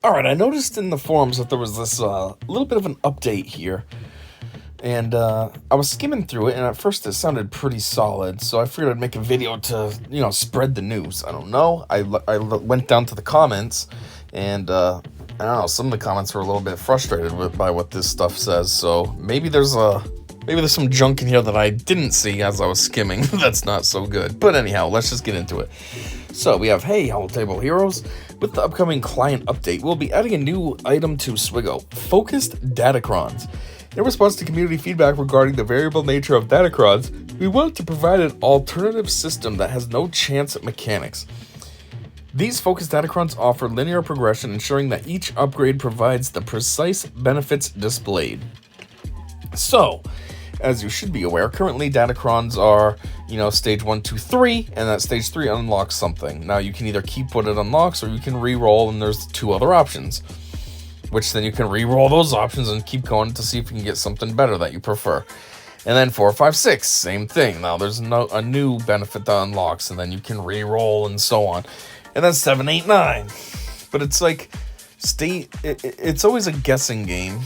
Alright, I noticed in the forums that there was this little bit of an update here, and I was skimming through it, and at first it sounded pretty solid, so I figured I'd make a video to, spread the news. I don't know. Went down to the comments, and I don't know, some of the comments were a little bit frustrated by what this stuff says, so maybe there's some junk in here that I didn't see as I was skimming. That's not so good. But anyhow, let's just get into it. So we have, hey, Hollow Table Heroes. With the upcoming client update, we'll be adding a new item to Swigo, Focused Datacrons. In response to community feedback regarding the variable nature of Datacrons, we want to provide an alternative system that has no chance mechanics. These focused Datacrons offer linear progression, ensuring that each upgrade provides the precise benefits displayed. So, as you should be aware, currently Datacrons are, stage 1, 2, 3, and that stage 3 unlocks something. Now, you can either keep what it unlocks, or you can re-roll, and there's two other options. Which then you can re-roll those options and keep going to see if you can get something better that you prefer. And then 4, 5, 6, same thing. Now, there's a new benefit that unlocks, and then you can re-roll and so on. And then 7, 8, 9. But it's like, it's always a guessing game.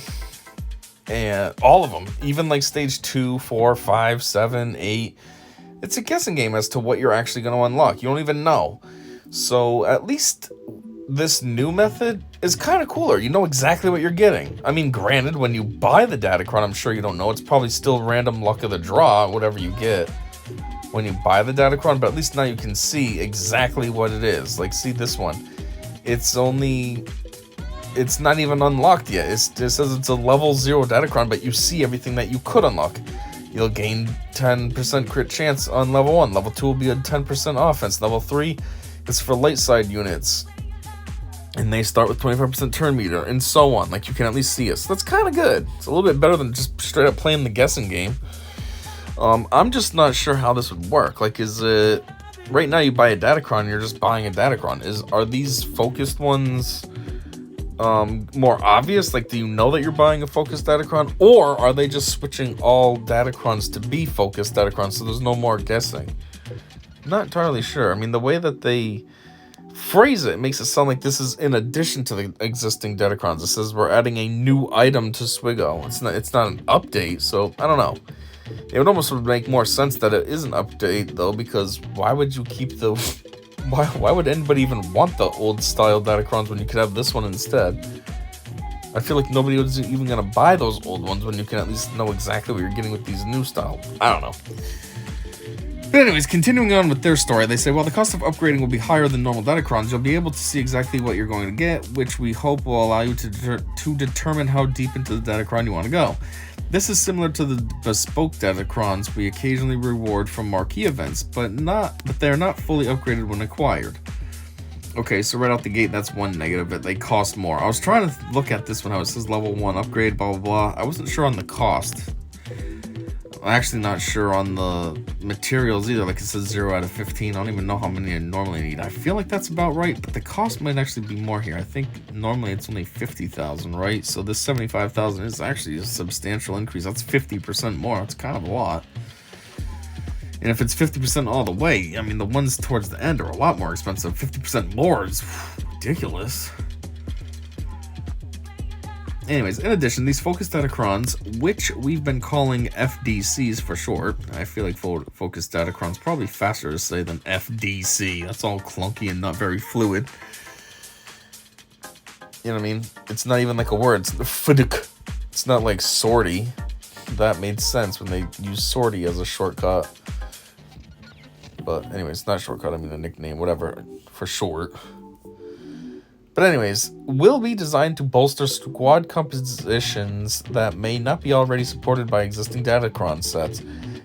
And all of them, even like stage 2, 4, 5, 7, 8, it's a guessing game as to what you're actually going to unlock. You don't even know. So at least this new method is kind of cooler. You know exactly what you're getting. I mean, granted, when you buy the Datacron, I'm sure you don't know. It's probably still random luck of the draw, whatever you get when you buy the Datacron, but at least now you can see exactly what it is. Like, see this one. It's not even unlocked yet. It says it's a level 0 Datacron, but you see everything that you could unlock. You'll gain 10% crit chance on level 1. Level 2 will be a 10% offense. Level 3 is for light side units, and they start with 25% turn meter, and so on. Like, you can at least see it. So that's kind of good. It's a little bit better than just straight up playing the guessing game. I'm just not sure how this would work. Like, is it... Right now you buy a Datacron, you're just buying a Datacron. Are these focused ones... more obvious? Like, do you know that you're buying a focused Datacron, or are they just switching all Datacrons to be focused Datacrons so there's no more guessing? Not entirely sure. I mean, the way that they phrase it makes it sound like this is in addition to the existing Datacrons. It says we're adding a new item to Swigo. It's not an update, so I don't know. It would almost make more sense that it is an update, though, because why would you keep the... Why would anybody even want the old style Datacrons when you could have this one instead? I feel like nobody was even going to buy those old ones when you can at least know exactly what you're getting with these new style. I don't know. But anyways, continuing on with their story, they say, while the cost of upgrading will be higher than normal Datacrons, you'll be able to see exactly what you're going to get, which we hope will allow you to determine how deep into the Datacron you want to go. This is similar to the bespoke Datacrons we occasionally reward from marquee events, but they are not fully upgraded when acquired. Okay, so right out the gate, that's one negative, but they cost more. I was trying to look at this one, how it says level 1 upgrade, blah, blah, blah. I wasn't sure on the cost. I'm actually not sure on the materials either. Like, it says 0 out of 15. I don't even know how many I normally need. I feel like that's about right, but the cost might actually be more here. I think normally it's only 50,000, right? So this 75,000 is actually a substantial increase. That's 50% more. That's kind of a lot. And if it's 50% all the way, I mean, the ones towards the end are a lot more expensive. 50% more is ridiculous. Anyways, in addition, these focused Datacrons, which we've been calling FDCs for short, I feel like focused Datacrons probably faster to say than FDC. That's all clunky and not very fluid. You know what I mean? It's not even like a word. It's not like sortie. That made sense when they used sortie as a shortcut. But anyways, it's not a shortcut, I mean a nickname, whatever, for short. But anyways, will be designed to bolster squad compositions that may not be already supported by existing Datacron sets,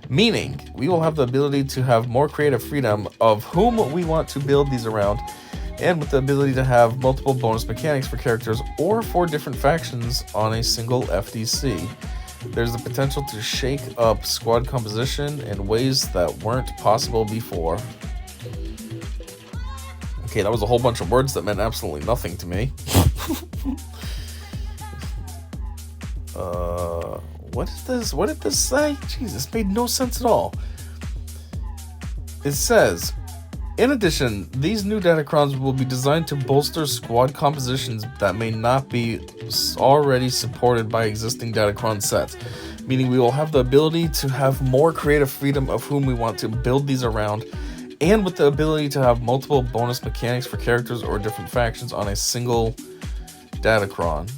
meaning we will have the ability to have more creative freedom of whom we want to build these around, and with the ability to have multiple bonus mechanics for characters or for different factions on a single FDC. There's the potential to shake up squad composition in ways that weren't possible before. Okay, that was a whole bunch of words that meant absolutely nothing to me. What is this? What did this say? Jesus, made no sense at all. It says, In addition, these new Datacrons will be designed to bolster squad compositions that may not be already supported by existing Datacron sets, meaning we will have the ability to have more creative freedom of whom we want to build these around, and with the ability to have multiple bonus mechanics for characters or different factions on a single Datacron.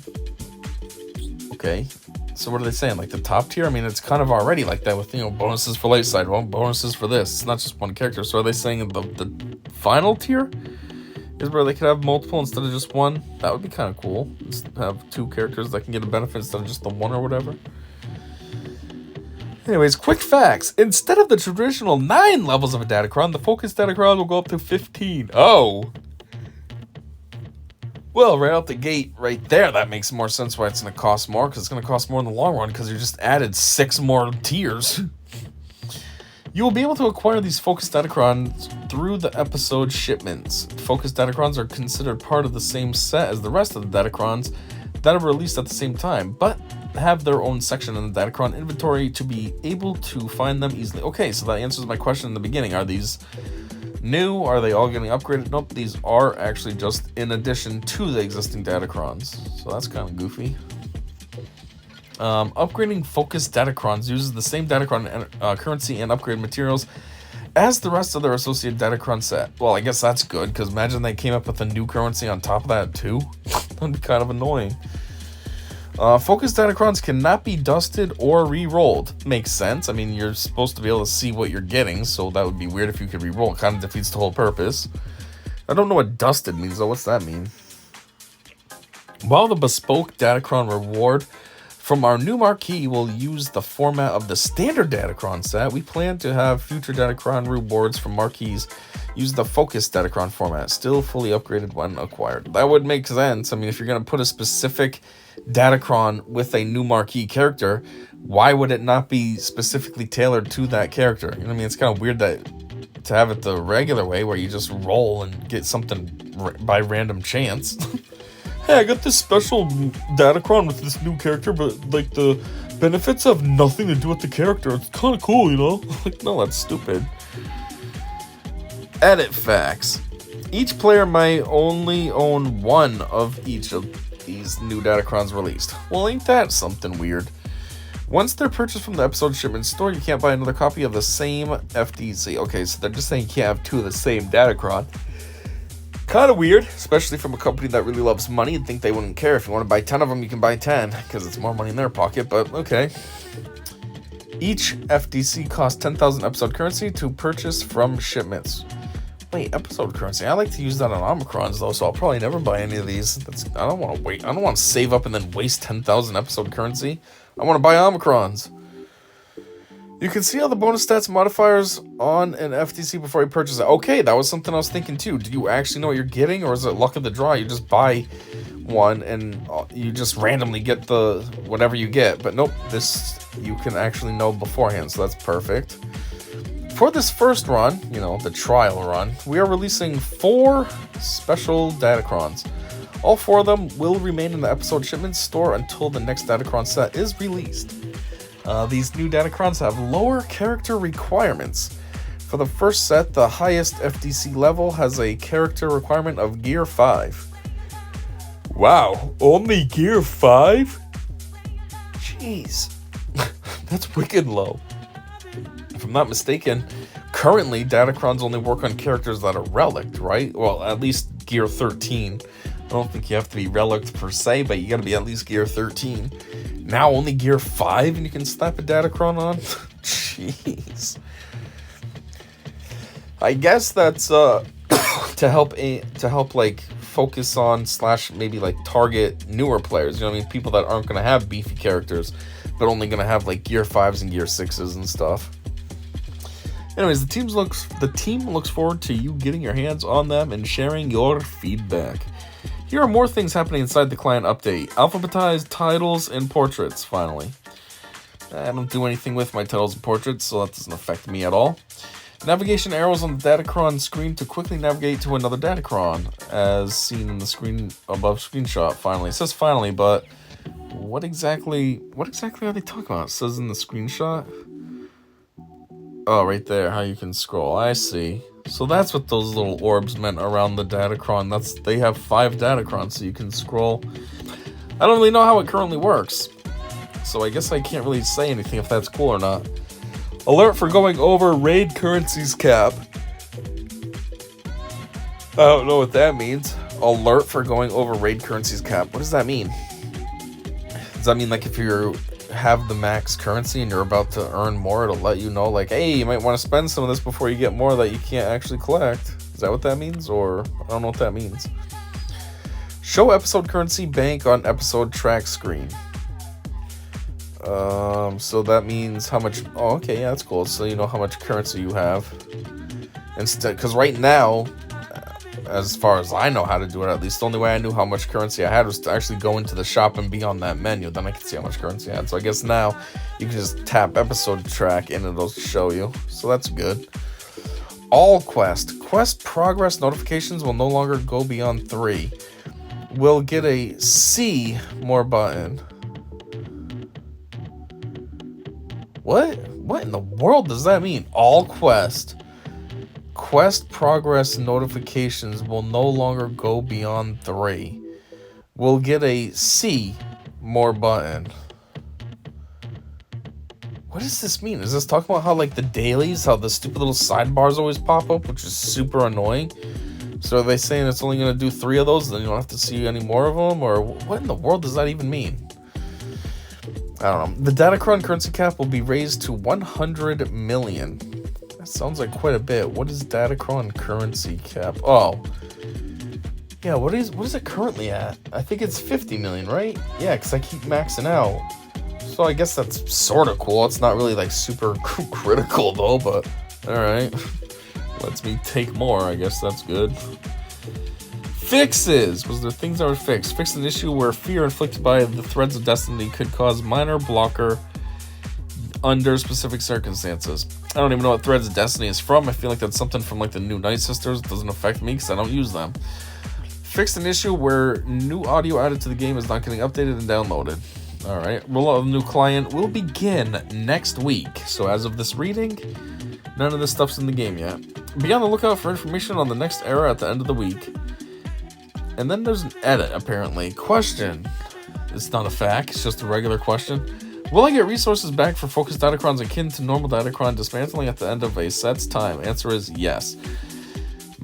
Okay, so what are they saying? Like the top tier? I mean, it's kind of already like that with, bonuses for light side, well, bonuses for this. It's not just one character. So are they saying the final tier is where they could have multiple instead of just one? That would be kind of cool. Just have two characters that can get a benefit instead of just the one or whatever. Anyways, quick facts. Instead of the traditional 9 levels of a Datacron, the Focus Datacron will go up to 15. Oh! Well, right out the gate, right there, that makes more sense why it's going to cost more, because it's going to cost more in the long run, because you just added 6 more tiers. You will be able to acquire these Focus Datacrons through the episode shipments. Focus Datacrons are considered part of the same set as the rest of the Datacrons that are released at the same time, but have their own section in the Datacron inventory to be able to find them easily. Okay, so that answers my question in the beginning. Are these new? Are they all getting upgraded? Nope, these are actually just in addition to the existing Datacrons. So that's kind of goofy. Upgrading Focus Datacrons uses the same Datacron currency and upgrade materials as the rest of their associated Datacron set. Well, I guess that's good, because imagine they came up with a new currency on top of that too. That'd be kind of annoying. Focus Datacrons cannot be dusted or re-rolled. Makes sense. I mean, you're supposed to be able to see what you're getting, so that would be weird if you could re-roll. It kind of defeats the whole purpose. I don't know what dusted means, though. What's that mean? While the bespoke Datacron reward from our new marquee will use the format of the standard Datacron set, we plan to have future Datacron rewards from marquees use the Focus Datacron format, still fully upgraded when acquired. That would make sense. I mean, if you're going to put a specific Datacron with a new marquee character, why would it not be specifically tailored to that character? You know what I mean? It's kind of weird that to have it the regular way where you just roll and get something by random chance. Hey, I got this special Datacron with this new character, but like the benefits have nothing to do with the character. It's kind of cool, you know? Like, no, that's stupid. Edit facts. Each player may only own one of each of these new Datacrons released. Well, ain't that something weird? Once they're purchased from the episode shipment store, you can't buy another copy of the same FDC. Okay, so they're just saying you can't have two of the same Datacron. Kind of weird, especially from a company that really loves money. You'd think they wouldn't care. If you want to buy 10 of them, you can buy 10, because it's more money in their pocket, but okay. Each FDC costs 10,000 episode currency to purchase from shipments. Wait, episode currency? I like to use that on Omicrons, though, so I'll probably never buy any of these. I don't want to wait. I don't want to save up and then waste 10,000 episode currency. I want to buy Omicrons. You can see all the bonus stats modifiers on an FTC before you purchase it. Okay, that was something I was thinking too. Do you actually know what you're getting, or is it luck of the draw? You just buy one and you just randomly get the whatever you get. But nope, this you can actually know beforehand, so that's perfect. For this first run, the trial run, we are releasing 4 special Datacrons. All 4 of them will remain in the episode shipment store until the next Datacron set is released. These new Datacrons have lower character requirements. For the first set, the highest FDC level has a character requirement of Gear 5. Wow, only Gear 5? Jeez, that's wicked low. If I'm not mistaken, currently Datacrons only work on characters that are relicked, right? Well, at least Gear 13. I don't think you have to be relicked per se, but you gotta be at least Gear 13. Now only Gear 5 and you can slap a Datacron on? Jeez. I guess that's to help like focus on / maybe like target newer players. You know what I mean? People that aren't gonna have beefy characters, but only gonna have like Gear 5s and Gear 6s and stuff. Anyways, the team looks forward to you getting your hands on them and sharing your feedback. Here are more things happening inside the client update. Alphabetized titles and portraits, finally. I don't do anything with my titles and portraits, so that doesn't affect me at all. Navigation arrows on the Datacron screen to quickly navigate to another Datacron, as seen in the screen above screenshot, finally. It says finally, but what exactly are they talking about? It says in the screenshot. Oh, right there, how you can scroll. I see. So that's what those little orbs meant around the Datacron. They have 5 Datacrons, so you can scroll. I don't really know how it currently works, so I guess I can't really say anything if that's cool or not. Alert for going over raid currencies cap. I don't know what that means. Alert for going over raid currencies cap. What does that mean? Does that mean like if you have the max currency and you're about to earn more, it'll let you know like, hey, you might want to spend some of this before you get more that you can't actually collect? Is that what that means? Or I don't know what that means. Show episode currency bank on episode track screen. So that means how much. Oh, okay, yeah, that's cool. So you know how much currency you have. Instead, because right now, as far as I know how to do it, at least the only way I knew how much currency I had was to actually go into the shop and be on that menu. Then I could see how much currency I had. So I guess now you can just tap episode track and it'll show you. So that's good. All quest progress notifications will no longer go beyond 3. We'll get a see more button. What in the world does that mean? All quest progress notifications will no longer go beyond 3. We'll get a see more button. What does this mean? Is this talking about how like the dailies, how the stupid little sidebars always pop up, which is super annoying? So are they saying it's only going to do 3 of those, then you don't have to see any more of them? Or what in the world does that even mean? I don't know. The Datacron currency cap will be raised to 100 million. That sounds like quite a bit. What is Datacron currency cap? Oh. Yeah, what is it currently at? I think it's 50 million, right? Yeah, because I keep maxing out. So I guess that's sort of cool. It's not really like super critical though, but alright. Lets me take more, I guess that's good. Fixes! Was there things that were fixed? Fixed an issue where fear inflicted by the threads of destiny could cause minor blocker under specific circumstances. I don't even know what Threads of Destiny is from. I feel like that's something from like the new Night Sisters. It doesn't affect me because I don't use them. Fixed an issue where new audio added to the game is not getting updated and downloaded. Alright, rollout of the new client will begin next week. So as of this reading, none of this stuff's in the game yet. Be on the lookout for information on the next era at the end of the week. And then there's an edit, apparently. Question. It's not a fact, it's just a regular question. Will I get resources back for focused Datacrons akin to normal Datacron dismantling at the end of a set's time? Answer is yes.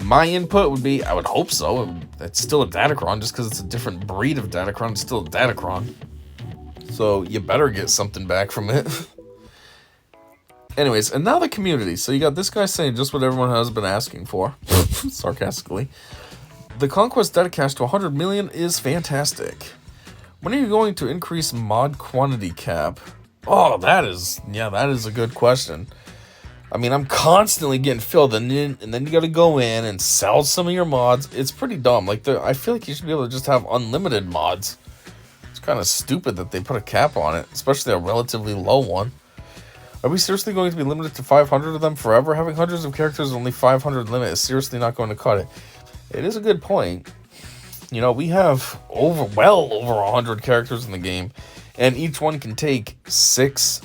My input would be, I would hope so. It's still a Datacron, just because it's a different breed of Datacron. It's still a Datacron. So you better get something back from it. Anyways, and now the community. So you got this guy saying just what everyone has been asking for. Sarcastically. The Conquest data cache to 100 million is fantastic. When are you going to increase mod quantity cap? Oh, that is a good question. I mean, I'm constantly getting filled, and then you gotta go in and sell some of your mods. It's pretty dumb. Like, I feel like you should be able to just have unlimited mods. It's kind of stupid that they put a cap on it, especially a relatively low one. Are we seriously going to be limited to 500 of them forever? Having hundreds of characters only 500 limit is seriously not going to cut it. It is a good point. You know, we have well over 100 characters in the game, and each one can take 6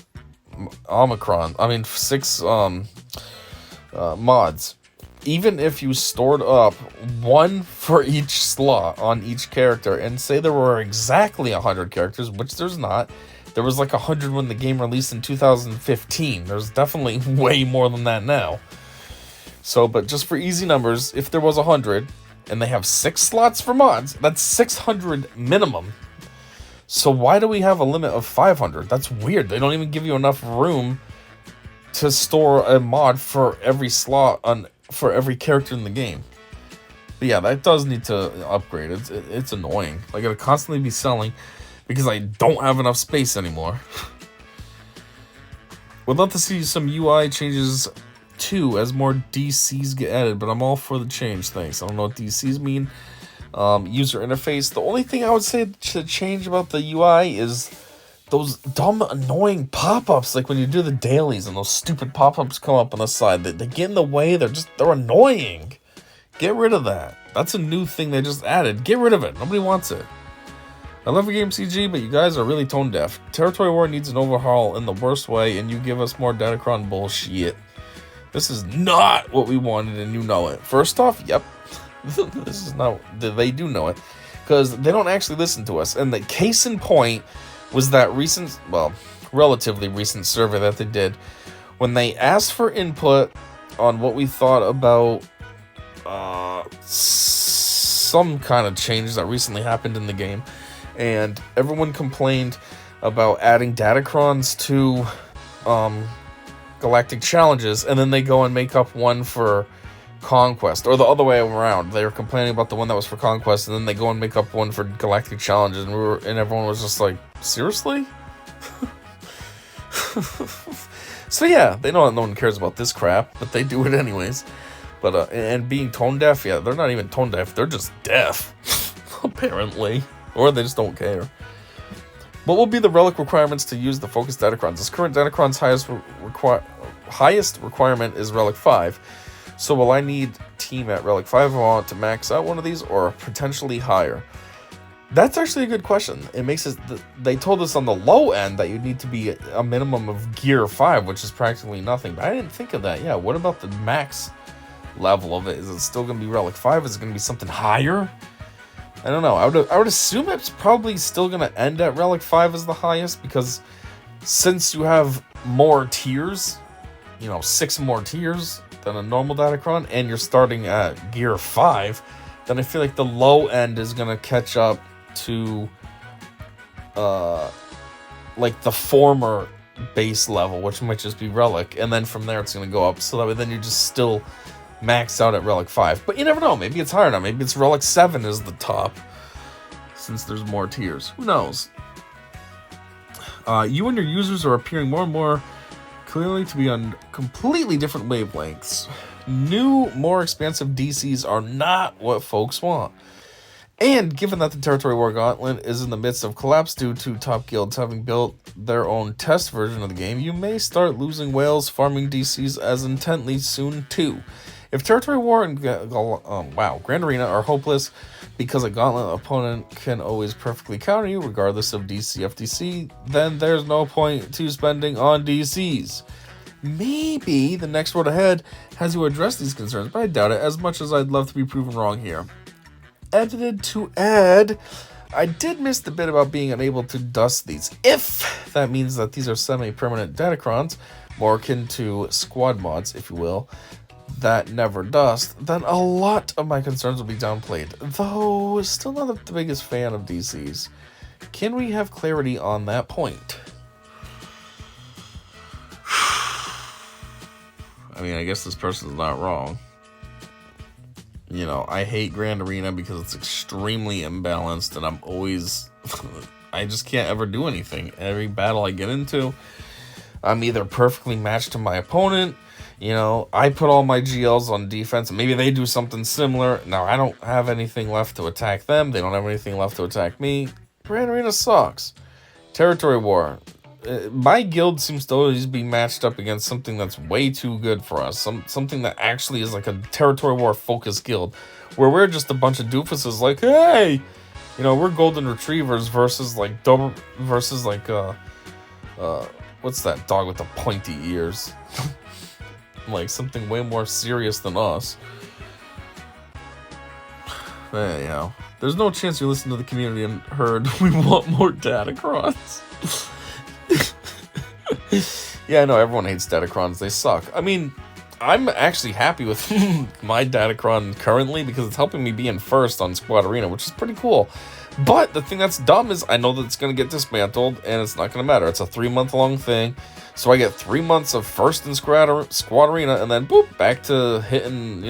mods. Even if you stored up 1 for each slot on each character, and say there were exactly 100 characters, which there's not. There was like 100 when the game released in 2015. There's definitely way more than that now. So, but just for easy numbers, if there was 100, and they have 6 slots for mods, that's 600 minimum. So why do we have a limit of 500? That's weird. They don't even give you enough room to store a mod for every slot for every character in the game. But yeah, that does need to upgrade. It's annoying. I gotta constantly be selling because I don't have enough space anymore. Would love to see some UI changes too as more DCs get added, but I'm all for the change. Thanks. I don't know what DCs mean. User interface. The only thing I would say to change about the UI is those dumb, annoying pop-ups, like when you do the dailies and those stupid pop-ups come up on the side. They get in the way. They're annoying. Get rid of that. That's a new thing they just added. Get rid of it. Nobody wants it. I love your game, CG, but you guys are really tone deaf. Territory War needs an overhaul in the worst way, and you give us more Datacron bullshit. This is not what we wanted, and you know it. First off, yep, this is not. They do know it, because they don't actually listen to us. And the case in point was that recent, well, relatively recent survey that they did when they asked for input on what we thought about some kind of change that recently happened in the game, and everyone complained about adding Datacrons to galactic challenges, and then they go and make up one for Conquest, or the other way around. They were complaining about the one that was for Conquest, and then they go and make up one for galactic challenges, and everyone was just like, seriously? So yeah, they know no one cares about this crap, but they do it anyways. But and being tone deaf, yeah, they're not even tone deaf, they're just deaf, apparently, or they just don't care. What will be the relic requirements to use the focus Datacrons? This current Datacron's highest requirement is relic 5. So will I need team at relic 5 if I want to max out one of these, or potentially higher? That's actually a good question. It makes it. They told us on the low end that you'd need to be a minimum of gear 5, which is practically nothing. But I didn't think of that. Yeah, what about the max level of it? Is it still going to be relic 5? Is it going to be something higher? I don't know. I would assume it's probably still going to end at relic 5 as the highest, because since you have more tiers, 6 more tiers than a normal Datacron, and you're starting at gear 5, then I feel like the low end is going to catch up to like the former base level, which might just be relic, and then from there it's going to go up, so that way then you just still max out at relic 5. But you never know, maybe it's higher now, maybe it's relic 7 is the top, since there's more tiers. Who knows? You and your users are appearing more and more clearly to be on completely different wavelengths. New, more expansive DCs are not what folks want. And given that the Territory War Gauntlet is in the midst of collapse due to top guilds having built their own test version of the game, you may start losing whales farming DCs as intently soon too. If Territory War and Grand Arena are hopeless because a Gauntlet opponent can always perfectly counter you regardless of DC FTC, then there's no point to spending on DCs. Maybe the next road ahead has you address these concerns, but I doubt it, as much as I'd love to be proven wrong here. Edited to add, I did miss the bit about being unable to dust these. If that means that these are semi-permanent Datacrons, more akin to squad mods, if you will, that never dust, then a lot of my concerns will be downplayed. Though, still not the biggest fan of DCs. Can we have clarity on that point? I mean, I guess this person's not wrong. I hate Grand Arena because it's extremely imbalanced, and I'm always... I just can't ever do anything. Every battle I get into, I'm either perfectly matched to my opponent, I put all my GLs on defense, and maybe they do something similar. Now, I don't have anything left to attack them. They don't have anything left to attack me. Grand Arena sucks. Territory War. My guild seems to always be matched up against something that's way too good for us. Something that actually is like a Territory War focused guild, where we're just a bunch of doofuses like, hey, we're golden retrievers versus like what's that dog with the pointy ears? Like something way more serious than us. Anyhow, there's no chance you listened to the community and heard we want more Datacrons. Yeah, I know everyone hates Datacrons. They suck. I mean, I'm actually happy with my Datacron currently because it's helping me be in first on Squad Arena, which is pretty cool. But the thing that's dumb is I know that it's going to get dismantled, and it's not going to matter. It's a 3-month-long thing, so I get 3 months of first in Squad Arena, and then boop, back to hitting,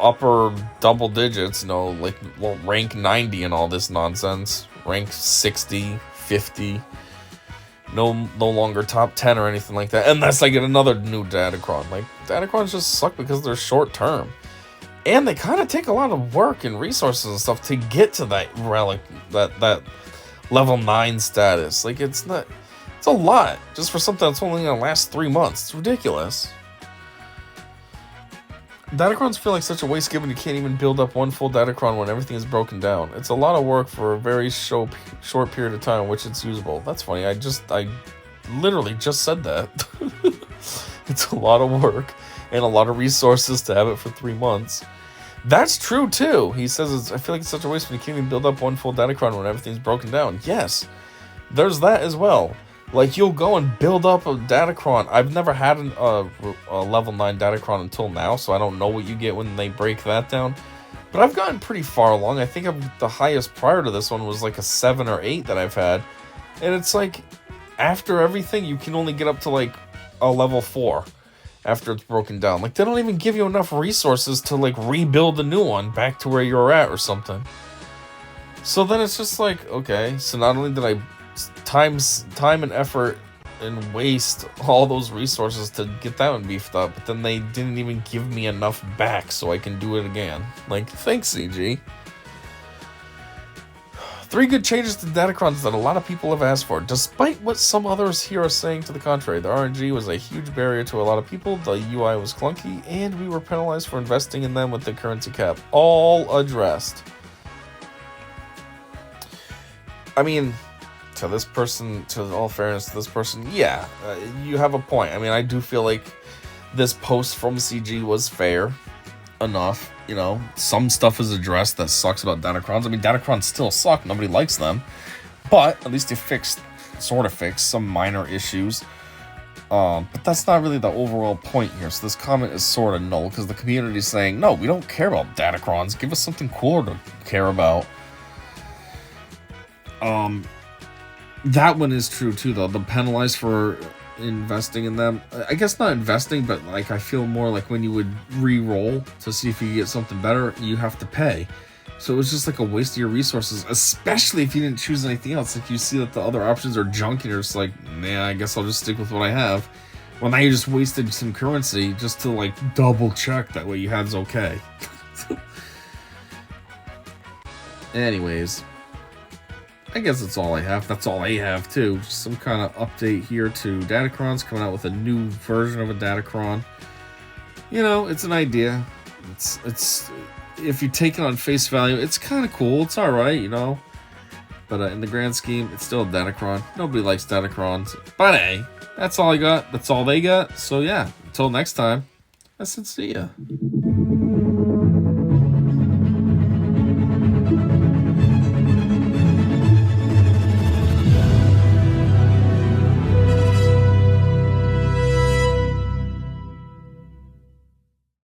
upper double digits, like rank 90 and all this nonsense. Rank 60, 50. No longer top 10 or anything like that, unless I get another new Datacron. Like, Datacrons just suck because they're short term. And they kind of take a lot of work and resources and stuff to get to that relic, that level 9 status. Like, it's a lot just for something that's only going to last 3 months. It's ridiculous. Datacrons feel like such a waste given you can't even build up one full Datacron when everything is broken down. It's a lot of work for a very short period of time in which it's usable. That's funny. I literally just said that. It's a lot of work and a lot of resources to have it for 3 months. That's true too. He says, I feel like it's such a waste when you can't even build up one full Datacron when everything's broken down. Yes, there's that as well. Like, you'll go and build up a Datacron. I've never had a level 9 Datacron until now, so I don't know what you get when they break that down. But I've gotten pretty far along. I think the highest prior to this one was like a 7 or 8 that I've had. And it's like, after everything, you can only get up to like a level 4 after it's broken down. Like, they don't even give you enough resources to like rebuild a new one back to where you were at or something. So then it's just like, okay, so not only did I time and effort and waste all those resources to get that one beefed up, but then they didn't even give me enough back so I can do it again. Like, thanks, CG. 3 good changes to Datacrons that a lot of people have asked for, despite what some others here are saying to the contrary. The RNG was a huge barrier to a lot of people, the UI was clunky, and we were penalized for investing in them with the currency cap. All addressed. I mean, to this person, to all fairness to this person, yeah, you have a point. I mean, I do feel like this post from CG was fair enough. You know, some stuff is addressed that sucks about Datacrons. I mean, Datacrons still suck. Nobody likes them. But at least they sort of fixed some minor issues. But that's not really the overall point here. So this comment is sort of null because the community is saying, no, we don't care about Datacrons. Give us something cooler to care about. That one is true too, though. The penalized for investing in them. I guess not investing, but like I feel more like when you would re-roll to see if you get something better, you have to pay. So it was just like a waste of your resources, especially if you didn't choose anything else. Like, you see that the other options are junk and you're just like, nah, I guess I'll just stick with what I have. Well, now you just wasted some currency just to like double check that what you had's okay. Anyways, I guess that's all I have. That's all I have, too. Just some kind of update here to Datacrons, coming out with a new version of a Datacron. You know, it's an idea. It's if you take it on face value, it's kind of cool. It's alright, you know. But in the grand scheme, it's still a Datacron. Nobody likes Datacrons. But hey, that's all I got. That's all they got. So yeah, until next time, I said see ya.